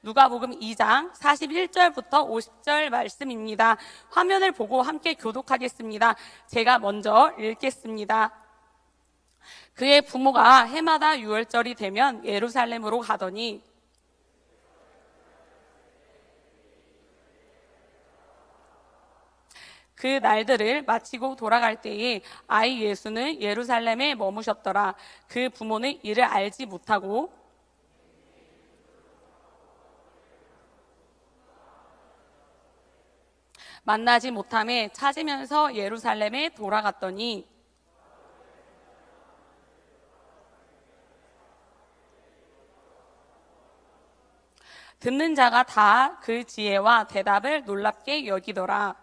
누가복음 2장 41절부터 50절 말씀입니다. 화면을 보고 함께 교독하겠습니다. 제가 먼저 읽겠습니다. 그의 부모가 해마다 유월절이 되면 예루살렘으로 가더니 그 날들을 마치고 돌아갈 때에 아이 예수는 예루살렘에 머무셨더라. 그 부모는 이를 알지 못하고 만나지 못함에 찾으면서 예루살렘에 돌아갔더니 듣는 자가 다 그 지혜와 대답을 놀랍게 여기더라.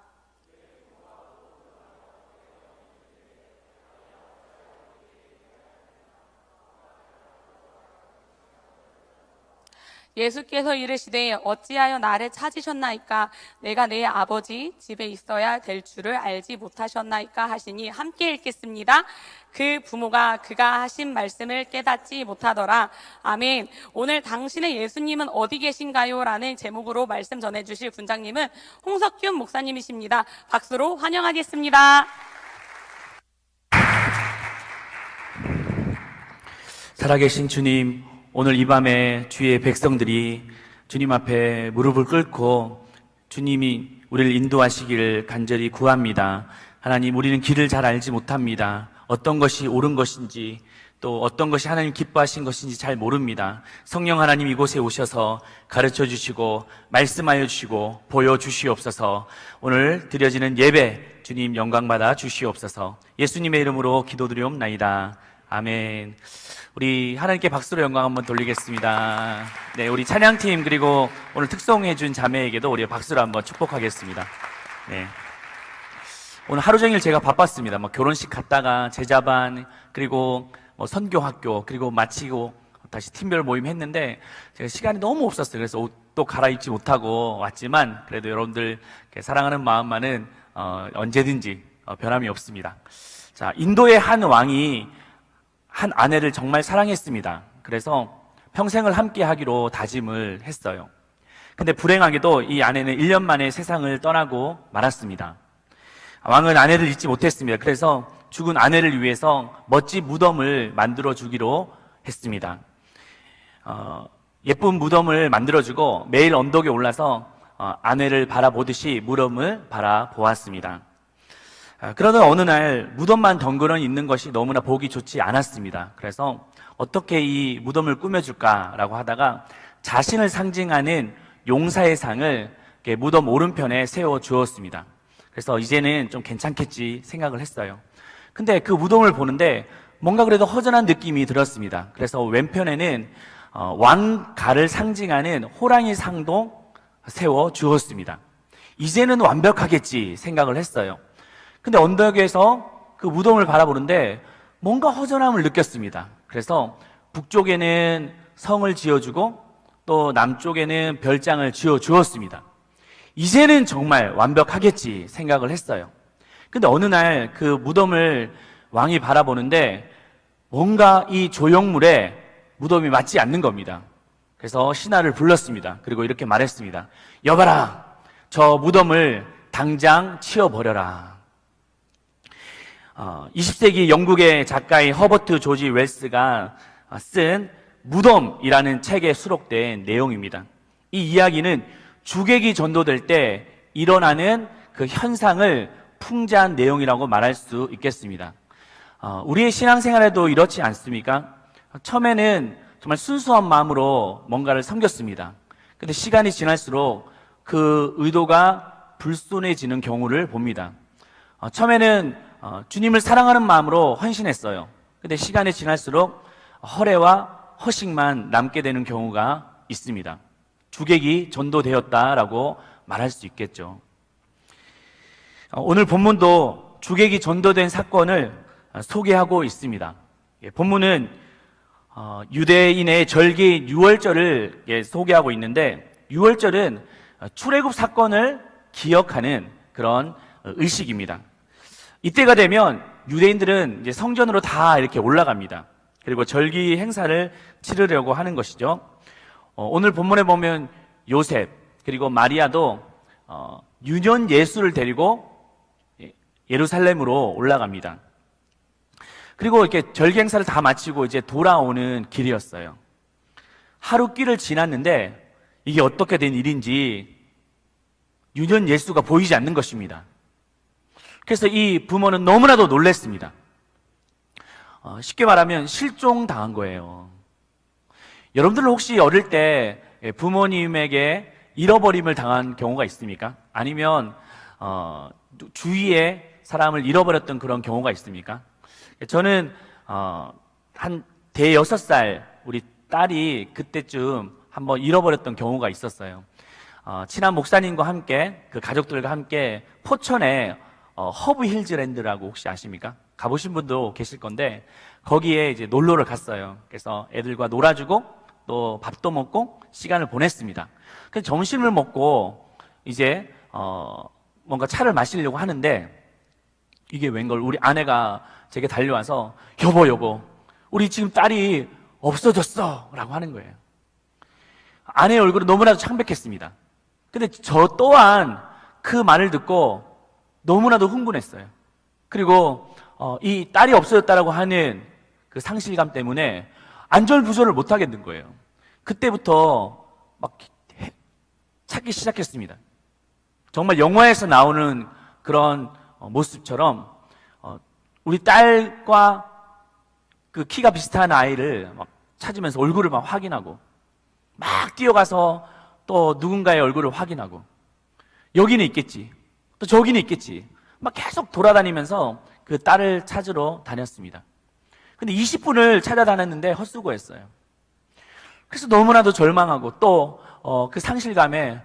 예수께서 이르시되 어찌하여 나를 찾으셨나이까? 내가 내 아버지 집에 있어야 될 줄을 알지 못하셨나이까? 하시니 함께 읽겠습니다. 그 부모가 그가 하신 말씀을 깨닫지 못하더라. 아멘. 오늘 당신의 예수님은 어디 계신가요? 라는 제목으로 말씀 전해주실 분장님은 홍석균 목사님이십니다. 박수로 환영하겠습니다. 살아계신 주님, 오늘 이 밤에 주의 백성들이 주님 앞에 무릎을 꿇고 주님이 우리를 인도하시기를 간절히 구합니다. 하나님, 우리는 길을 잘 알지 못합니다. 어떤 것이 옳은 것인지 또 어떤 것이 하나님 기뻐하신 것인지 잘 모릅니다. 성령 하나님 이곳에 오셔서 가르쳐 주시고 말씀하여 주시고 보여주시옵소서. 오늘 드려지는 예배 주님 영광받아 주시옵소서. 예수님의 이름으로 기도드리옵나이다. 아멘. 우리 하나님께 박수로 영광 한번 돌리겠습니다. 네, 우리 찬양팀 그리고 오늘 특송해준 자매에게도 우리 박수로 한번 축복하겠습니다. 네. 오늘 하루 종일 제가 바빴습니다. 결혼식 갔다가 제자반 그리고 선교학교 그리고 마치고 다시 팀별 모임 했는데 제가 시간이 너무 없었어요. 그래서 옷도 갈아입지 못하고 왔지만 그래도 여러분들 사랑하는 마음만은 언제든지 변함이 없습니다. 자, 인도의 한 왕이 한 아내를 정말 사랑했습니다. 그래서 평생을 함께 하기로 다짐을 했어요. 근데 불행하게도 이 아내는 1년 만에 세상을 떠나고 말았습니다. 왕은 아내를 잊지 못했습니다. 그래서 죽은 아내를 위해서 멋진 무덤을 만들어 주기로 했습니다. 예쁜 무덤을 만들어주고 매일 언덕에 올라서 아내를 바라보듯이 무덤을 바라보았습니다. 그러던 어느 날 무덤만 덩그러니 있는 것이 너무나 보기 좋지 않았습니다. 그래서 어떻게 이 무덤을 꾸며줄까라고 하다가 자신을 상징하는 용사의 상을 무덤 오른편에 세워주었습니다. 그래서 이제는 좀 괜찮겠지 생각을 했어요. 근데 그 무덤을 보는데 뭔가 그래도 허전한 느낌이 들었습니다. 그래서 왼편에는 왕가를 상징하는 호랑이 상도 세워주었습니다. 이제는 완벽하겠지 생각을 했어요. 근데 언덕에서 그 무덤을 바라보는데 뭔가 허전함을 느꼈습니다. 그래서 북쪽에는 성을 지어주고 또 남쪽에는 별장을 지어주었습니다. 이제는 정말 완벽하겠지 생각을 했어요. 근데 어느 날 그 무덤을 왕이 바라보는데 뭔가 이 조형물에 무덤이 맞지 않는 겁니다. 그래서 신하를 불렀습니다. 그리고 이렇게 말했습니다. 여봐라, 저 무덤을 당장 치워버려라. 20세기 영국의 작가인 허버트 조지 웰스가 쓴 무덤이라는 책에 수록된 내용입니다. 이 이야기는 주객이 전도될 때 일어나는 그 현상을 풍자한 내용이라고 말할 수 있겠습니다. 우리의 신앙생활에도 이렇지 않습니까? 처음에는 정말 순수한 마음으로 뭔가를 섬겼습니다. 근데 시간이 지날수록 그 의도가 불순해지는 경우를 봅니다. 처음에는 주님을 사랑하는 마음으로 헌신했어요. 근데 시간이 지날수록 허례와 허식만 남게 되는 경우가 있습니다. 주객이 전도되었다라고 말할 수 있겠죠. 오늘 본문도 주객이 전도된 사건을 소개하고 있습니다. 본문은 유대인의 절기 유월절을 소개하고 있는데 유월절은 출애굽 사건을 기억하는 그런 의식입니다. 이때가 되면 유대인들은 이제 성전으로 다 이렇게 올라갑니다. 그리고 절기 행사를 치르려고 하는 것이죠. 오늘 본문에 보면 요셉 그리고 마리아도 유년 예수를 데리고 예루살렘으로 올라갑니다. 그리고 이렇게 절기행사를 다 마치고 이제 돌아오는 길이었어요. 하루 길을 지났는데 이게 어떻게 된 일인지 유년 예수가 보이지 않는 것입니다. 그래서 이 부모는 너무나도 놀랐습니다. 쉽게 말하면 실종당한 거예요. 여러분들 혹시 어릴 때 부모님에게 잃어버림을 당한 경우가 있습니까? 아니면 주위에 사람을 잃어버렸던 그런 경우가 있습니까? 저는 한 대여섯 살 우리 딸이 그때쯤 한번 잃어버렸던 경우가 있었어요. 친한 목사님과 함께 그 가족들과 함께 포천에 허브 힐즈랜드라고 혹시 아십니까? 가보신 분도 계실 건데 거기에 이제 놀러를 갔어요. 그래서 애들과 놀아주고 또 밥도 먹고 시간을 보냈습니다. 그래서 점심을 먹고 이제 뭔가 차를 마시려고 하는데 이게 웬걸 우리 아내가 제게 달려와서 여보 우리 지금 딸이 없어졌어 라고 하는 거예요. 아내의 얼굴은 너무나도 창백했습니다. 근데 저 또한 그 말을 듣고 너무나도 흥분했어요. 그리고 이 딸이 없어졌다라고 하는 그 상실감 때문에 안절부절을 못 하겠는 거예요. 그때부터 막 찾기 시작했습니다. 정말 영화에서 나오는 그런 모습처럼 우리 딸과 그 키가 비슷한 아이를 막 찾으면서 얼굴을 막 확인하고 막 뛰어가서 또 누군가의 얼굴을 확인하고 여기는 있겠지 또 저기는 있겠지 막 계속 돌아다니면서 그 딸을 찾으러 다녔습니다. 근데 20분을 찾아다녔는데 헛수고했어요. 그래서 너무나도 절망하고 또 그 상실감에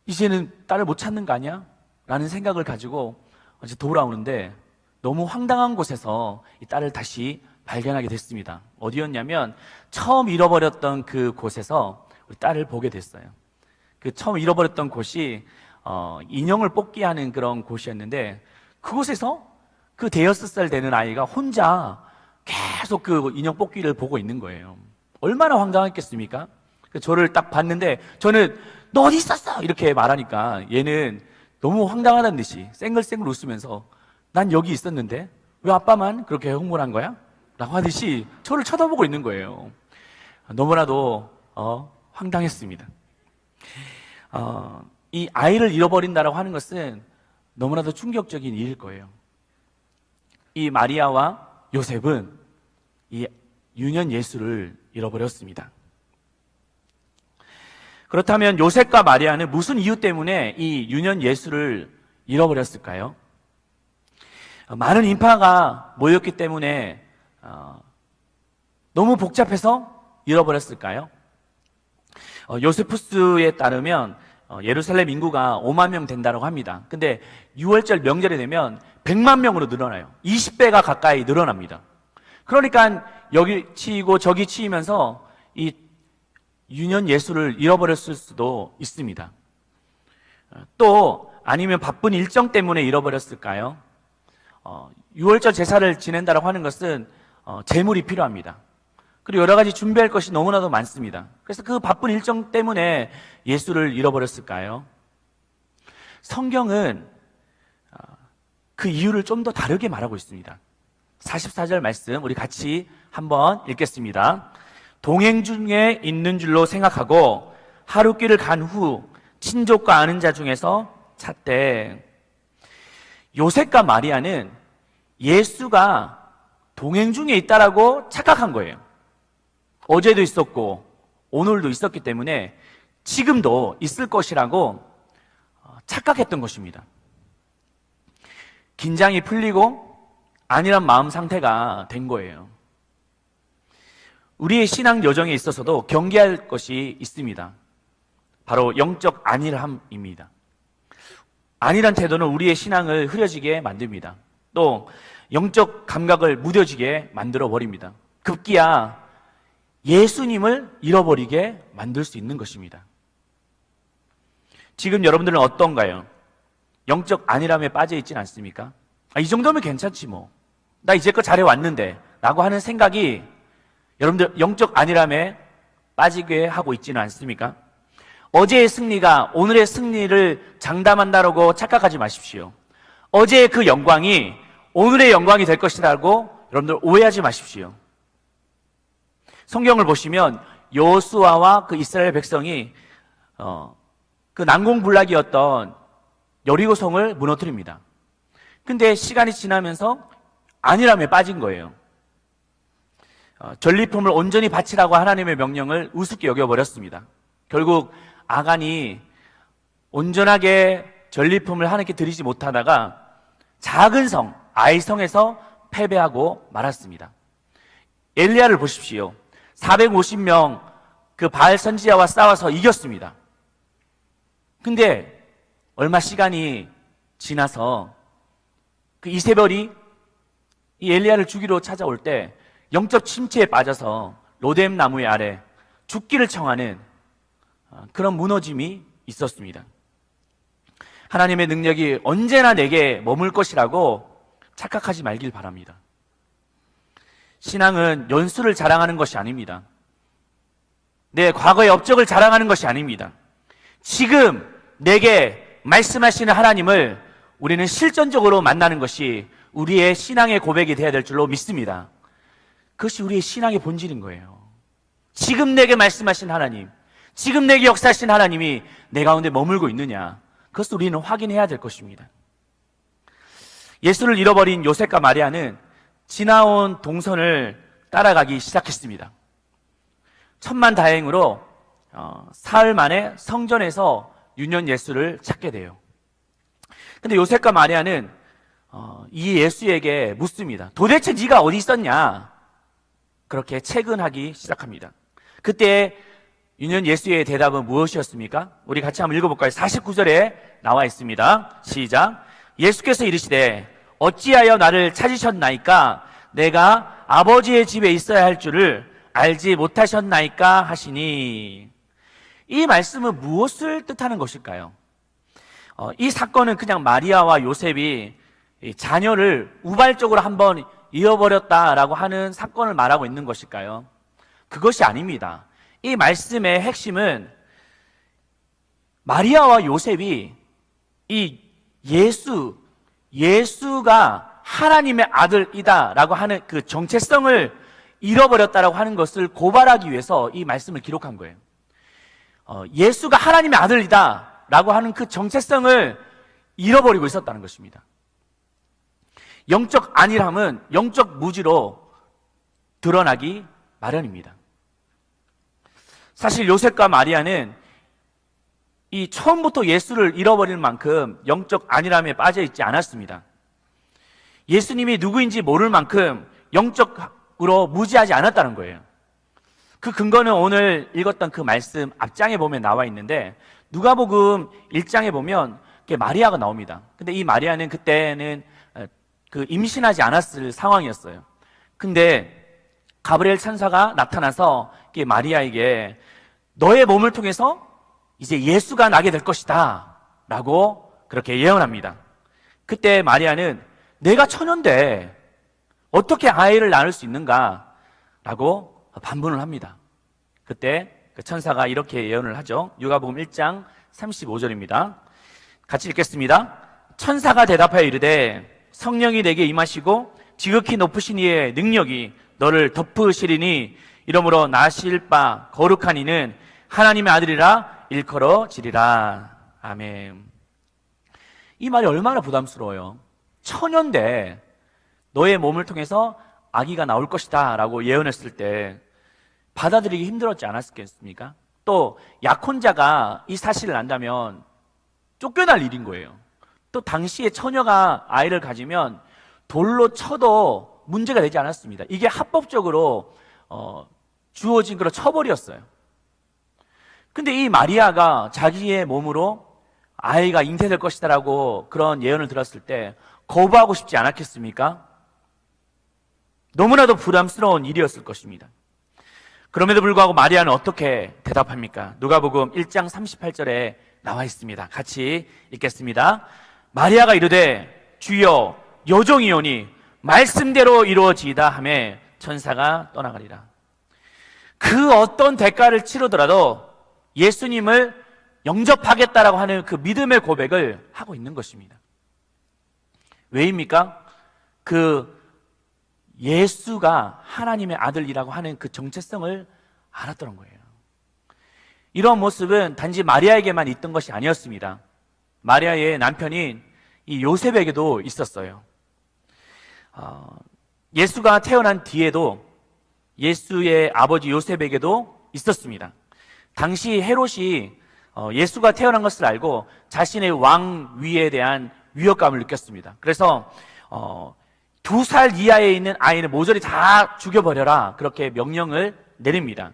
이제는 딸을 못 찾는 거 아니야? 라는 생각을 가지고 이제 돌아오는데 너무 황당한 곳에서 이 딸을 다시 발견하게 됐습니다. 어디였냐면 처음 잃어버렸던 그 곳에서 우리 딸을 보게 됐어요. 그 처음 잃어버렸던 곳이 인형을 뽑기 하는 그런 곳이었는데 그곳에서 그 대여섯 살 되는 아이가 혼자 계속 그 인형 뽑기를 보고 있는 거예요. 얼마나 황당했겠습니까? 저를 딱 봤는데 저는 너 어디 있었어? 이렇게 말하니까 얘는 너무 황당하다는 듯이 쌩글쌩글 웃으면서 난 여기 있었는데 왜 아빠만 그렇게 흥분한 거야? 라고 하듯이 저를 쳐다보고 있는 거예요. 너무나도 황당했습니다. 이 아이를 잃어버린다라고 하는 것은 너무나도 충격적인 일일 거예요. 이 마리아와 요셉은 이 유년 예수를 잃어버렸습니다. 그렇다면 요셉과 마리아는 무슨 이유 때문에 이 유년 예수를 잃어버렸을까요? 많은 인파가 모였기 때문에 너무 복잡해서 잃어버렸을까요? 요세푸스에 따르면 예루살렘 인구가 5만 명 된다고 합니다. 근데 6월절 명절이 되면 100만 명으로 늘어나요. 20배가 가까이 늘어납니다. 그러니까 여기 치이고 저기 치이면서 이 유년 예수를 잃어버렸을 수도 있습니다. 또 아니면 바쁜 일정 때문에 잃어버렸을까요? 6월절 제사를 지낸다고 하는 것은 재물이 필요합니다. 그리고 여러 가지 준비할 것이 너무나도 많습니다. 그래서 그 바쁜 일정 때문에 예수를 잃어버렸을까요? 성경은 그 이유를 좀 더 다르게 말하고 있습니다. 44절 말씀 우리 같이 한번 읽겠습니다. 동행 중에 있는 줄로 생각하고 하루 길을 간 후 친족과 아는 자 중에서 찾되. 요셉과 마리아는 예수가 동행 중에 있다라고 착각한 거예요. 어제도 있었고 오늘도 있었기 때문에 지금도 있을 것이라고 착각했던 것입니다. 긴장이 풀리고 안일한 마음 상태가 된 거예요. 우리의 신앙 여정에 있어서도 경계할 것이 있습니다. 바로 영적 안일함입니다. 안일한 태도는 우리의 신앙을 흐려지게 만듭니다. 또 영적 감각을 무뎌지게 만들어 버립니다. 급기야 예수님을 잃어버리게 만들 수 있는 것입니다. 지금 여러분들은 어떤가요? 영적 안일함에 빠져 있진 않습니까? 이 정도면 괜찮지 뭐. 나 이제껏 잘해왔는데 라고 하는 생각이 여러분들 영적 안일함에 빠지게 하고 있지는 않습니까? 어제의 승리가 오늘의 승리를 장담한다라고 착각하지 마십시오. 어제의 그 영광이 오늘의 영광이 될 것이라고 여러분들 오해하지 마십시오. 성경을 보시면 여호수아와 그 이스라엘 백성이 그 난공불락이었던 여리고성을 무너뜨립니다. 근데 시간이 지나면서 안일함에 빠진 거예요. 전리품을 온전히 바치라고 하나님의 명령을 우습게 여겨버렸습니다. 결국 아간이 온전하게 전리품을 하나님께 드리지 못하다가 작은 성 아이성에서 패배하고 말았습니다. 엘리야를 보십시오. 450명 그 바알 선지자와 싸워서 이겼습니다. 근데 얼마 시간이 지나서 그 이세벨이 이 엘리야를 죽이러 찾아올 때 영적 침체에 빠져서 로뎀 나무의 아래 죽기를 청하는 그런 무너짐이 있었습니다. 하나님의 능력이 언제나 내게 머물 것이라고 착각하지 말길 바랍니다. 신앙은 연수를 자랑하는 것이 아닙니다. 내 과거의 업적을 자랑하는 것이 아닙니다. 지금 내게 말씀하시는 하나님을 우리는 실전적으로 만나는 것이 우리의 신앙의 고백이 되어야 될 줄로 믿습니다. 그것이 우리의 신앙의 본질인 거예요. 지금 내게 말씀하신 하나님, 지금 내게 역사하신 하나님이 내 가운데 머물고 있느냐, 그것을 우리는 확인해야 될 것입니다. 예수를 잃어버린 요셉과 마리아는 지나온 동선을 따라가기 시작했습니다. 천만다행으로 사흘 만에 성전에서 유년 예수를 찾게 돼요. 근데 요셉과 마리아는 이 예수에게 묻습니다. 도대체 네가 어디 있었냐? 그렇게 채근하기 시작합니다. 그때 유년 예수의 대답은 무엇이었습니까? 우리 같이 한번 읽어볼까요? 49절에 나와 있습니다. 시작. 예수께서 이르시되 어찌하여 나를 찾으셨나이까? 내가 아버지의 집에 있어야 할 줄을 알지 못하셨나이까? 하시니. 이 말씀은 무엇을 뜻하는 것일까요? 이 사건은 그냥 마리아와 요셉이 자녀를 우발적으로 한번 잃어버렸다라고 하는 사건을 말하고 있는 것일까요? 그것이 아닙니다. 이 말씀의 핵심은 마리아와 요셉이 이 예수가 하나님의 아들이다라고 하는 그 정체성을 잃어버렸다라고 하는 것을 고발하기 위해서 이 말씀을 기록한 거예요. 예수가 하나님의 아들이다라고 하는 그 정체성을 잃어버리고 있었다는 것입니다. 영적 안일함은 영적 무지로 드러나기 마련입니다. 사실 요셉과 마리아는 이 처음부터 예수를 잃어버릴 만큼 영적 안일함에 빠져 있지 않았습니다. 예수님이 누구인지 모를 만큼 영적으로 무지하지 않았다는 거예요. 그 근거는 오늘 읽었던 그 말씀 앞장에 보면 나와 있는데 누가복음 1장에 보면 마리아가 나옵니다. 근데 이 마리아는 그때는 그 임신하지 않았을 상황이었어요. 근데 가브리엘 천사가 나타나서 마리아에게 너의 몸을 통해서 이제 예수가 나게 될 것이다 라고 그렇게 예언합니다. 그때 마리아는 내가 처녀인데 어떻게 아이를 낳을 수 있는가 라고 반문을 합니다. 그때 그 천사가 이렇게 예언을 하죠. 누가복음 1장 35절입니다. 같이 읽겠습니다. 천사가 대답하여 이르되 성령이 내게 임하시고 지극히 높으신 이의 능력이 너를 덮으시리니 이러므로 나실 바 거룩한 이는 하나님의 아들이라 일컬어지리라. 아멘. 이 말이 얼마나 부담스러워요. 처녀인데 너의 몸을 통해서 아기가 나올 것이다 라고 예언했을 때 받아들이기 힘들었지 않았겠습니까? 또 약혼자가 이 사실을 안다면 쫓겨날 일인 거예요. 또 당시에 처녀가 아이를 가지면 돌로 쳐도 문제가 되지 않았습니다. 이게 합법적으로 주어진 그런 처벌이었어요. 근데 이 마리아가 자기의 몸으로 아이가 잉태될 것이다라고 그런 예언을 들었을 때 거부하고 싶지 않았겠습니까? 너무나도 부담스러운 일이었을 것입니다. 그럼에도 불구하고 마리아는 어떻게 대답합니까? 누가복음 1장 38절에 나와 있습니다. 같이 읽겠습니다. 마리아가 이르되 주여 여종이오니 말씀대로 이루어지이다 하매 천사가 떠나가리라. 그 어떤 대가를 치르더라도 예수님을 영접하겠다라고 하는 그 믿음의 고백을 하고 있는 것입니다. 왜입니까? 그 예수가 하나님의 아들이라고 하는 그 정체성을 알았던 거예요. 이런 모습은 단지 마리아에게만 있던 것이 아니었습니다. 마리아의 남편인 이 요셉에게도 있었어요. 예수가 태어난 뒤에도 예수의 아버지 요셉에게도 있었습니다. 당시 헤롯이 예수가 태어난 것을 알고 자신의 왕위에 대한 위협감을 느꼈습니다. 그래서 2살 이하에 있는 아이는 모조리 다 죽여버려라, 그렇게 명령을 내립니다.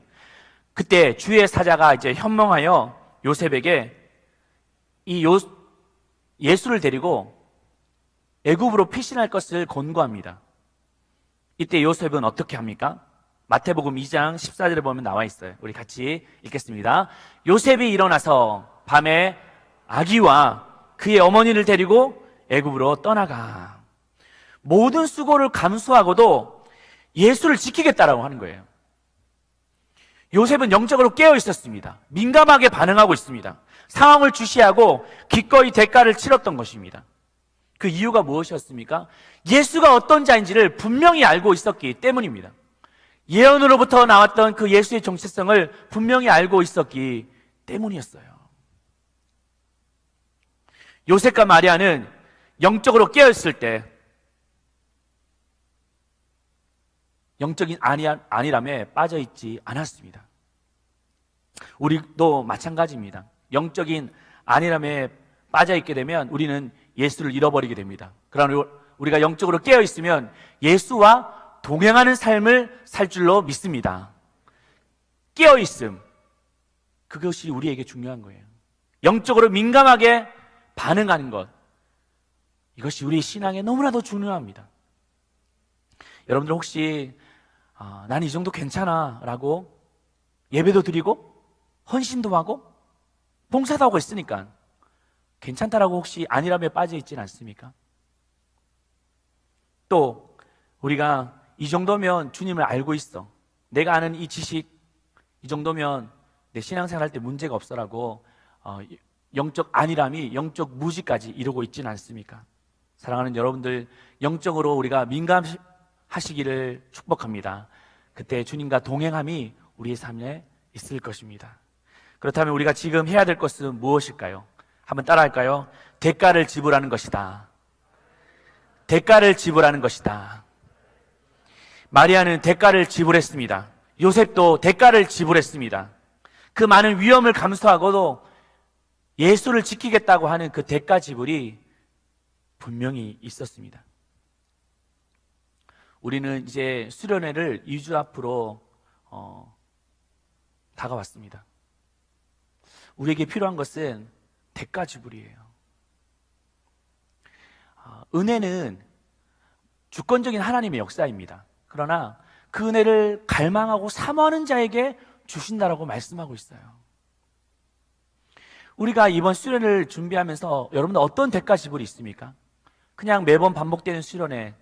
그때 주의 사자가 이제 현몽하여 요셉에게 예수를 데리고 애굽으로 피신할 것을 권고합니다. 이때 요셉은 어떻게 합니까? 마태복음 2장 14절에 보면 나와 있어요. 우리 같이 읽겠습니다. 요셉이 일어나서 밤에 아기와 그의 어머니를 데리고 애굽으로 떠나가. 모든 수고를 감수하고도 예수를 지키겠다라고 하는 거예요. 요셉은 영적으로 깨어 있었습니다. 민감하게 반응하고 있습니다. 상황을 주시하고 기꺼이 대가를 치렀던 것입니다. 그 이유가 무엇이었습니까? 예수가 어떤 자인지를 분명히 알고 있었기 때문입니다. 예언으로부터 나왔던 그 예수의 정체성을 분명히 알고 있었기 때문이었어요. 요셉과 마리아는 영적으로 깨어있을 때 영적인 안일함에 빠져있지 않았습니다. 우리도 마찬가지입니다. 영적인 안일함에 빠져있게 되면 우리는 예수를 잃어버리게 됩니다. 그러나 우리가 영적으로 깨어있으면 예수와 동행하는 삶을 살 줄로 믿습니다. 깨어있음, 그것이 우리에게 중요한 거예요. 영적으로 민감하게 반응하는 것, 이것이 우리 신앙에 너무나도 중요합니다. 여러분들 혹시 난 이 정도 괜찮아 라고 예배도 드리고 헌신도 하고 봉사도 하고 있으니까 괜찮다라고 혹시 안일함에 빠져 있지는 않습니까? 또 우리가 이 정도면 주님을 알고 있어, 내가 아는 이 지식 이 정도면 내 신앙생활 할 때 문제가 없어라고 영적 안일함이 영적 무지까지 이루고 있지는 않습니까? 사랑하는 여러분들, 영적으로 우리가 민감하시기를 축복합니다. 그때 주님과 동행함이 우리의 삶에 있을 것입니다. 그렇다면 우리가 지금 해야 될 것은 무엇일까요? 한번 따라할까요? 대가를 지불하는 것이다. 대가를 지불하는 것이다. 마리아는 대가를 지불했습니다. 요셉도 대가를 지불했습니다. 그 많은 위험을 감수하고도 예수를 지키겠다고 하는 그 대가 지불이 분명히 있었습니다. 우리는 이제 수련회를 2주 앞으로 다가왔습니다. 우리에게 필요한 것은 대가 지불이에요. 은혜는 주권적인 하나님의 역사입니다. 그러나 그 은혜를 갈망하고 사모하는 자에게 주신다라고 말씀하고 있어요. 우리가 이번 수련을 준비하면서 여러분들 어떤 대가 지불이 있습니까? 그냥 매번 반복되는 수련회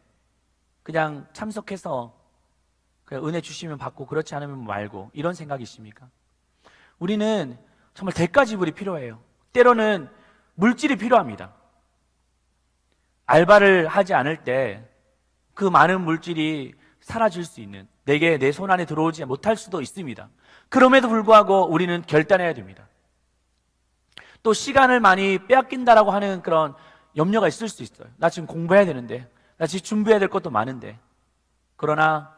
그냥 참석해서 그냥 은혜 주시면 받고 그렇지 않으면 말고 이런 생각이십니까? 우리는 정말 대가 지불이 필요해요. 때로는 물질이 필요합니다. 알바를 하지 않을 때 그 많은 물질이 사라질 수 있는, 내게 내 손 안에 들어오지 못할 수도 있습니다. 그럼에도 불구하고 우리는 결단해야 됩니다. 또 시간을 많이 빼앗긴다라고 하는 그런 염려가 있을 수 있어요. 나 지금 공부해야 되는데, 나 지금 준비해야 될 것도 많은데. 그러나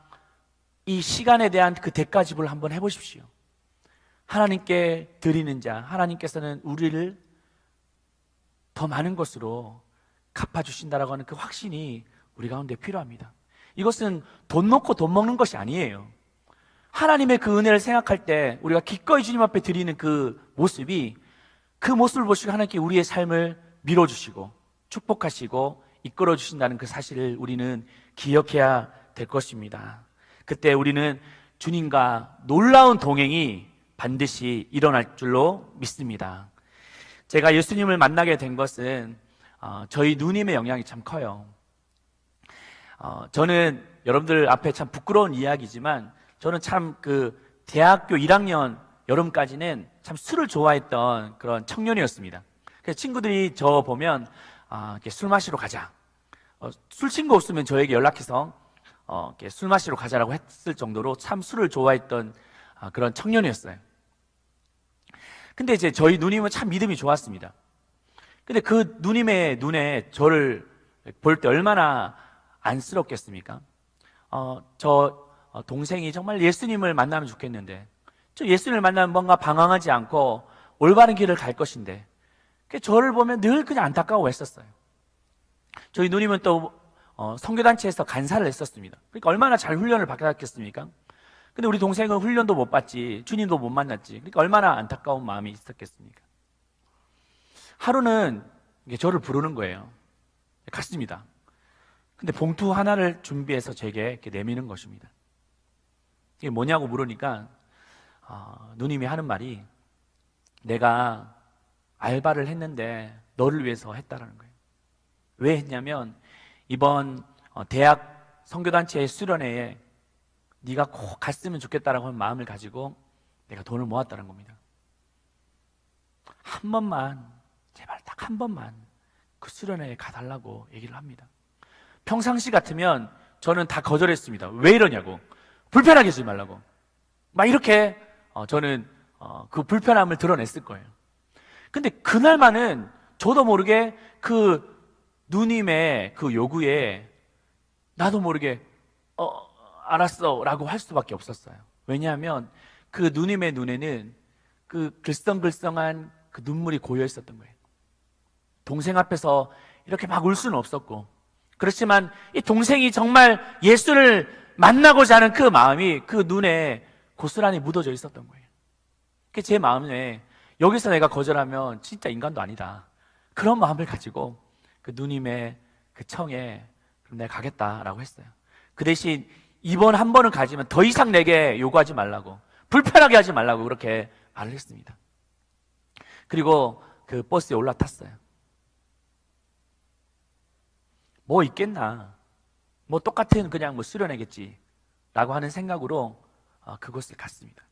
이 시간에 대한 그 대가 지불을 한번 해보십시오. 하나님께 드리는 자, 하나님께서는 우리를 더 많은 것으로 갚아주신다라고 하는 그 확신이 우리 가운데 필요합니다. 이것은 돈 놓고 돈 먹는 것이 아니에요. 하나님의 그 은혜를 생각할 때 우리가 기꺼이 주님 앞에 드리는 그 모습이, 그 모습을 보시고 하나님께 우리의 삶을 밀어주시고 축복하시고 이끌어 주신다는 그 사실을 우리는 기억해야 될 것입니다. 그때 우리는 주님과 놀라운 동행이 반드시 일어날 줄로 믿습니다. 제가 예수님을 만나게 된 것은 저희 누님의 영향이 참 커요. 저는 여러분들 앞에 참 부끄러운 이야기지만 저는 참 그 대학교 1학년 여름까지는 참 술을 좋아했던 그런 청년이었습니다. 그래서 친구들이 저 보면 이렇게 술 마시러 가자. 술 친구 없으면 저에게 연락해서 이렇게 술 마시러 가자라고 했을 정도로 참 술을 좋아했던 그런 청년이었어요. 근데 이제 저희 누님은 참 믿음이 좋았습니다. 근데 그 누님의 눈에 저를 볼 때 얼마나 안쓰럽겠습니까? 저 동생이 정말 예수님을 만나면 좋겠는데, 저 예수님을 만나면 뭔가 방황하지 않고 올바른 길을 갈 것인데, 저를 보면 늘 그냥 안타까워했었어요. 저희 누님은 또 선교단체에서 간사를 했었습니다. 그러니까 얼마나 잘 훈련을 받았겠습니까? 근데 우리 동생은 훈련도 못 받지, 주님도 못 만났지. 그러니까 얼마나 안타까운 마음이 있었겠습니까? 하루는 저를 부르는 거예요. 갔습니다. 근데 봉투 하나를 준비해서 제게 이렇게 내미는 것입니다. 이게 뭐냐고 물으니까 누님이 하는 말이, 내가 알바를 했는데 너를 위해서 했다라는 거예요. 왜 했냐면 이번 대학 선교단체의 수련회에 네가 꼭 갔으면 좋겠다라고 하는 마음을 가지고 내가 돈을 모았다는 겁니다. 한 번만, 제발 딱 한 번만 그 수련회에 가달라고 얘기를 합니다. 평상시 같으면 저는 다 거절했습니다. 왜 이러냐고, 불편하게 하지 말라고, 막 이렇게 저는 그 불편함을 드러냈을 거예요. 근데 그날만은 저도 모르게 그 누님의 그 요구에 나도 모르게 알았어 라고 할 수밖에 없었어요. 왜냐하면 그 누님의 눈에는 그 글썽글썽한 그 눈물이 고여 있었던 거예요. 동생 앞에서 이렇게 막 울 수는 없었고, 그렇지만 이 동생이 정말 예수를 만나고자 하는 그 마음이 그 눈에 고스란히 묻어져 있었던 거예요. 그게 제 마음에, 여기서 내가 거절하면 진짜 인간도 아니다, 그런 마음을 가지고 그 누님의 그 청에 그럼 내가 가겠다라고 했어요. 그 대신 이번 한 번은 가지만 더 이상 내게 요구하지 말라고, 불편하게 하지 말라고 그렇게 말을 했습니다. 그리고 그 버스에 올라탔어요. 뭐 있겠나, 뭐 똑같은 그냥 뭐 수련회겠지 라고 하는 생각으로 그곳을 갔습니다.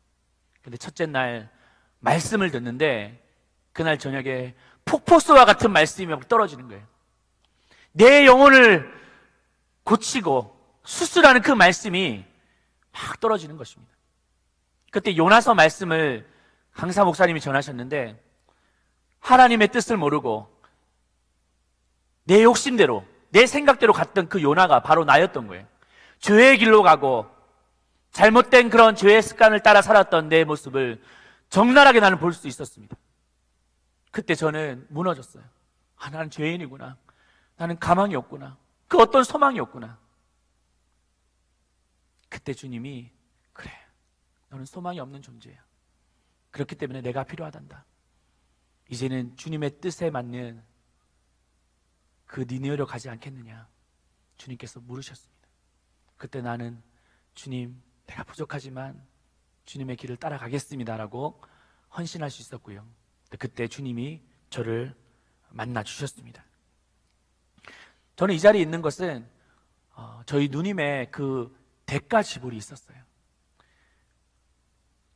근데 첫째 날 말씀을 듣는데 그날 저녁에 폭포수와 같은 말씀이 막 떨어지는 거예요. 내 영혼을 고치고 수술하는 그 말씀이 막 떨어지는 것입니다. 그때 요나서 말씀을 강사 목사님이 전하셨는데, 하나님의 뜻을 모르고 내 욕심대로 내 생각대로 갔던 그 요나가 바로 나였던 거예요. 죄의 길로 가고 잘못된 그런 죄의 습관을 따라 살았던 내 모습을 적나라하게 나는 볼 수 있었습니다. 그때 저는 무너졌어요. 나는 죄인이구나, 나는 가망이 없구나, 그 어떤 소망이 없구나. 그때 주님이, 그래, 너는 소망이 없는 존재야. 그렇기 때문에 내가 필요하단다. 이제는 주님의 뜻에 맞는 그 니느웨로 가지 않겠느냐, 주님께서 물으셨습니다. 그때 나는, 주님, 내가 부족하지만 주님의 길을 따라가겠습니다라고 헌신할 수 있었고요. 그때 주님이 저를 만나 주셨습니다. 저는 이 자리에 있는 것은 저희 누님의 그 대가 지불이 있었어요.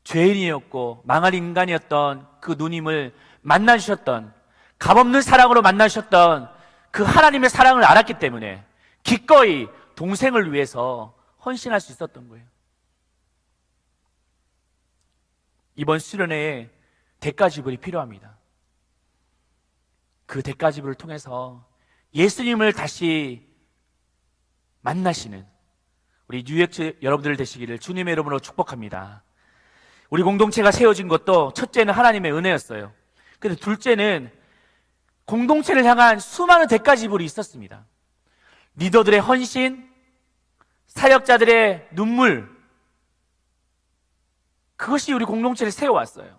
죄인이었고 망할 인간이었던 그 누님을 만나주셨던, 값없는 사랑으로 만나주셨던 그 하나님의 사랑을 알았기 때문에 기꺼이 동생을 위해서 헌신할 수 있었던 거예요. 이번 수련회에 대가 지불이 필요합니다. 그 대가 지불을 통해서 예수님을 다시 만나시는 우리 뉴욕 여러분들 되시기를 주님의 이름으로 축복합니다. 우리 공동체가 세워진 것도 첫째는 하나님의 은혜였어요. 근데 둘째는 공동체를 향한 수많은 대가 지불이 있었습니다. 리더들의 헌신, 사역자들의 눈물, 그것이 우리 공동체를 세워왔어요.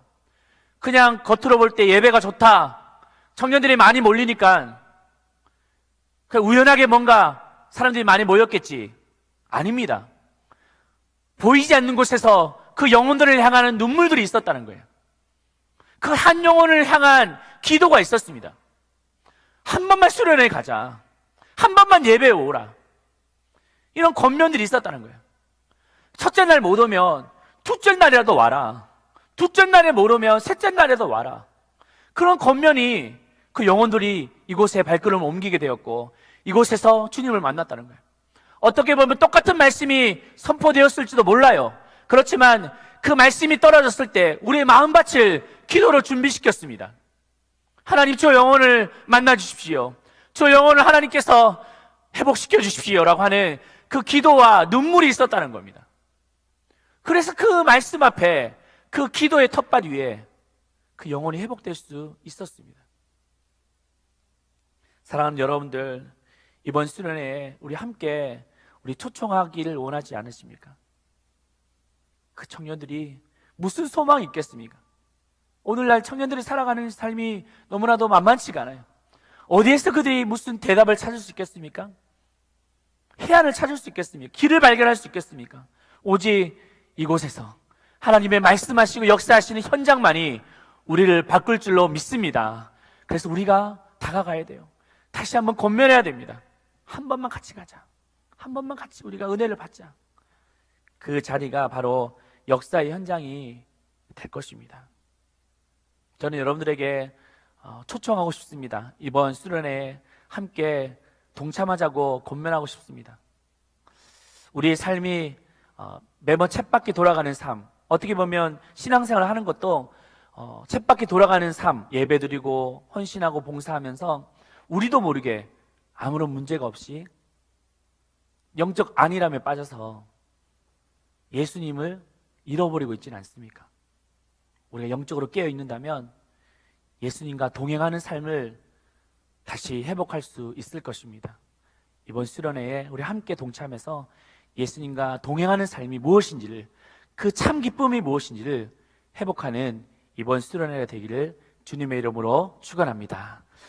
그냥 겉으로 볼 때 예배가 좋다, 청년들이 많이 몰리니까 그냥 우연하게 뭔가 사람들이 많이 모였겠지. 아닙니다. 보이지 않는 곳에서 그 영혼들을 향하는 눈물들이 있었다는 거예요. 그 한 영혼을 향한 기도가 있었습니다. 한 번만 수련회 가자, 한 번만 예배에 오라, 이런 권면들이 있었다는 거예요. 첫째 날 못 오면 둘째 날이라도 와라. 둘째 날에 모르면 셋째 날에도 와라. 그런 겉면이 그 영혼들이 이곳에 발걸음을 옮기게 되었고 이곳에서 주님을 만났다는 거예요. 어떻게 보면 똑같은 말씀이 선포되었을지도 몰라요. 그렇지만 그 말씀이 떨어졌을 때 우리의 마음밭을 기도로 준비시켰습니다. 하나님, 저 영혼을 만나 주십시오. 저 영혼을 하나님께서 회복시켜 주십시오라고 하는 그 기도와 눈물이 있었다는 겁니다. 그래서 그 말씀 앞에 그 기도의 텃밭 위에 그 영혼이 회복될 수 있었습니다. 사랑하는 여러분들, 이번 수련회에 우리 함께 우리 초청하기를 원하지 않으십니까? 그 청년들이 무슨 소망이 있겠습니까? 오늘날 청년들이 살아가는 삶이 너무나도 만만치가 않아요. 어디에서 그들이 무슨 대답을 찾을 수 있겠습니까? 해안을 찾을 수 있겠습니까? 길을 발견할 수 있겠습니까? 오직 이곳에서 하나님의 말씀하시고 역사하시는 현장만이 우리를 바꿀 줄로 믿습니다. 그래서 우리가 다가가야 돼요. 다시 한번 권면해야 됩니다. 한 번만 같이 가자. 한 번만 같이 우리가 은혜를 받자. 그 자리가 바로 역사의 현장이 될 것입니다. 저는 여러분들에게 초청하고 싶습니다. 이번 수련회에 함께 동참하자고 권면하고 싶습니다. 우리의 삶이 매번 쳇바퀴 돌아가는 삶, 어떻게 보면 신앙생활을 하는 것도 쳇바퀴 돌아가는 삶, 예배드리고 헌신하고 봉사하면서 우리도 모르게 아무런 문제가 없이 영적 안일함에 빠져서 예수님을 잃어버리고 있지는 않습니까? 우리가 영적으로 깨어 있는다면 예수님과 동행하는 삶을 다시 회복할 수 있을 것입니다. 이번 수련회에 우리 함께 동참해서 예수님과 동행하는 삶이 무엇인지를, 그 참 기쁨이 무엇인지를 회복하는 이번 수련회가 되기를 주님의 이름으로 축원합니다.